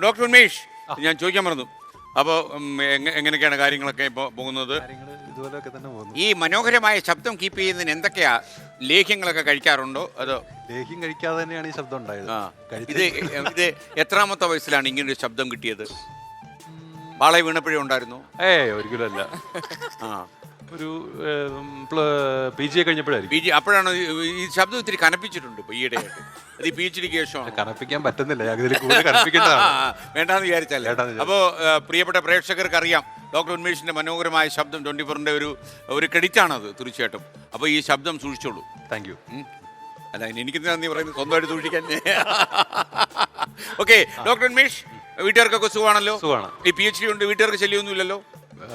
Doctor Unmesh, ഞാൻ ചോദിക്കാൻ മറന്നു. അപ്പോൾ എങ്ങനെയൊക്കെയാണ് കാര്യങ്ങളൊക്കെ ഇപ്പോൾ പോകുന്നത്? ഇതുപോലെയൊക്കെ തന്നെ പോകുന്നു. ഈ മനോഹരമായ ശബ്ദം കീപ്പ് ചെയ്യുന്നതിന് എന്തൊക്കെയാ ലേഹ്യങ്ങളൊക്കെ കഴിക്കാറുണ്ടോ? അതോ ലേഹ്യം കഴിക്കാതെ തന്നെയാണ് ഈ ശബ്ദം ഉണ്ടായത്. ഇത് എത്രാമത്തെ വയസ്സിലാണ് ഇങ്ങനൊരു ശബ്ദം കിട്ടിയത്? പാളെ വീണപ്പോഴേ ഉണ്ടായിരുന്നു? ഒരിക്കലും അല്ല. ആ, ഒരു PG കഴിഞ്ഞപ്പോഴായിരിക്കും. PG അപ്പോഴാണ് ഈ ശബ്ദം ഇത്തിരി കനപ്പിച്ചിട്ടുണ്ട് ഇപ്പോൾ ഈയിടെയായിട്ട്. അത് ഈ PhD ക്ക് ശേഷമാണ്. കനപ്പിക്കാൻ പറ്റുന്നില്ല, ഇതിൽ കൂടുതൽ കനപ്പിക്കേണ്ടതാണ്. വേണ്ടാന്ന് വിചാരിച്ചല്ലേ? അപ്പോൾ പ്രിയപ്പെട്ട പ്രേക്ഷകർക്ക് അറിയാം, ഡോക്ടർ ഉന്മേഷിന്റെ മനോഹരമായ ശബ്ദം 24-ന്റെ ഒരു ക്രെഡിറ്റാണത് തീർച്ചയായിട്ടും. അപ്പോൾ ഈ ശബ്ദം സൂക്ഷിച്ചോളൂ. Thank you. അല്ല, എനിക്ക് നന്ദി പറയുന്നത് സ്വന്തമായിട്ട് സൂക്ഷിക്കാൻ. ഓക്കെ ഡോക്ടർ ഉന്മേഷ്, വീട്ടുകാർക്കൊക്കെ സുഖമാണല്ലോ? സുഖമാണ്. ഈ PhD ഉണ്ട്, വീട്ടുകാർക്ക് ശല്യമൊന്നുമില്ലല്ലോ?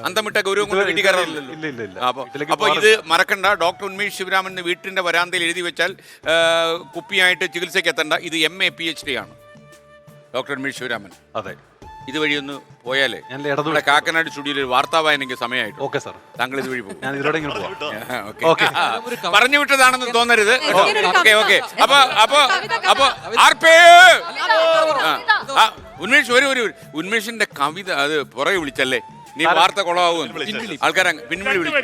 അന്തമിട്ട ഗൗരവം കൊണ്ട് വീട്ടിൽ കയറില്ലല്ലോ? അപ്പൊ ഇത് മറക്കണ്ട. ഡോക്ടർ ഉന്മേഷ് ശിവരാമൻ വീട്ടിന്റെ വരാന്തയിൽ എഴുതി വെച്ചാൽ കുപ്പിയായിട്ട് ചികിത്സയ്ക്ക് എത്തണ്ട. ഇത് MA PhD ആണ് ഡോക്ടർ ഉന്മേഷ് ശിവരാമൻ. അതെ, ഇതുവഴി ഒന്ന് പോയാലേ ഞാൻ നമ്മുടെ കാക്കനാട് സ്റ്റുഡിയോയിൽ ഒരു വാർത്താ വായനയ്ക്ക് സമയമായിട്ട്. ഓക്കെ സാർ, താങ്കൾ ഇതുവഴി പോകും. ഞാൻ ഇതിലൂടെ ഇങ്ങനെ പോവാം. പറഞ്ഞു വിട്ടതാണെന്ന് തോന്നരുത്. ഓക്കെ ഉന്മേഷ് ഒരു ഉന്മേഷിന്റെ കവിത അത് പുറകെ വിളിച്ചല്ലേ? നീ വാർത്ത കൊളാവും. ആൾക്കാരെ പിൻവഴി വിളിച്ചു.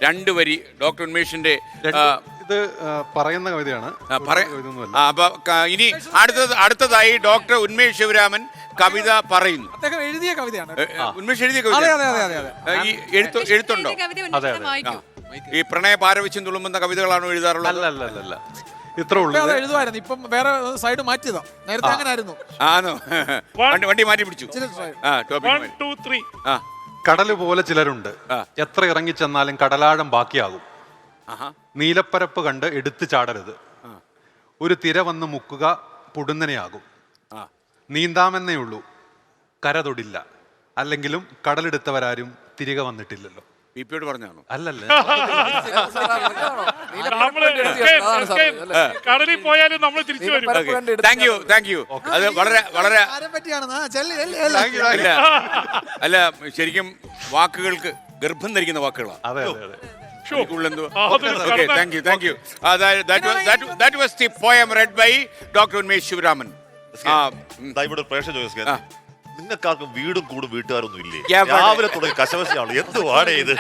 2 വരി ഡോക്ടർ ഉന്മേഷിന്റെ. ഇത് പറയുന്ന കവിതയാണ്. അപ്പൊ ഇനി അടുത്തതായി ഡോക്ടർ ഉന്മേഷ് ശിവരാമൻ കവിത പറയുന്നു. അദ്ദേഹം എഴുതിയ കവിതയാണ്. ഉന്മേഷ് എഴുതിയ കവിത ഈ എഴുത്തുണ്ടോ? ഈ പ്രണയ പാരവശ്യം തുളുമ്പുന്ന കവിതകളാണോ എഴുതാറുള്ളത്? അല്ല, ഇത്ര ഉള്ളൂ. എഴുതുമായിരുന്നു, ഇപ്പം വേറെ സൈഡ് മാറ്റിയതാ. നേരത്തെ അങ്ങനെ ആയിരുന്നു. ആണോ? വണ്ടി മാറ്റി പിടിച്ചു. കടല് പോലെ ചിലരുണ്ട്, എത്ര ഇറങ്ങിച്ചെന്നാലും കടലാഴം ബാക്കിയാകും. നീലപ്പരപ്പ് കണ്ട് എടുത്തു ചാടരുത്, ഒരു തിര വന്ന് മുക്കുക പൊടുന്നനെയാകും. നീന്താമെന്നേ ഉള്ളൂ, കര തൊടില്ല, അല്ലെങ്കിലും കടലെടുത്തവരാരും തിരികെ വന്നിട്ടില്ലല്ലോ. പിപിയോട് പറഞ്ഞാണോ? അല്ലല്ല, കടലിൽ പോയാലും നമ്മൾ തിരിച്ചു വരും. Thank you. അത് വളരെ വളരെ അല്ല, ശരിക്കും വാക്കുകൾക്ക് ഗർഭം ധരിക്കുന്ന വാക്കുകളാണ്. അതെ. Thank you. That was the poem read by Dr. Unmesh Sivaraman. നിങ്ങൾക്കാർക്കും വീടും കൂടും വീട്ടുകാരൊന്നും ഇല്ലേ? രാവിലെ തുടങ്ങി കശവശയാണ്. എന്തുവാടേ ഇത്?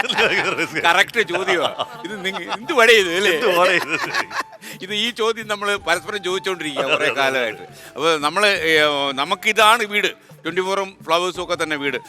കറക്റ്റ് ചോദ്യമാണ് ഇത്. എന്തുവാടേ ഇത് അല്ലേ? ഇത് ഈ ചോദ്യം നമ്മൾ പരസ്പരം ചോദിച്ചുകൊണ്ടിരിക്കുക കുറെ കാലമായിട്ട്. അപ്പോൾ നമുക്കിതാണ് വീട്. 24 ഫ്ലവേഴ്സും ഒക്കെ തന്നെ വീട്.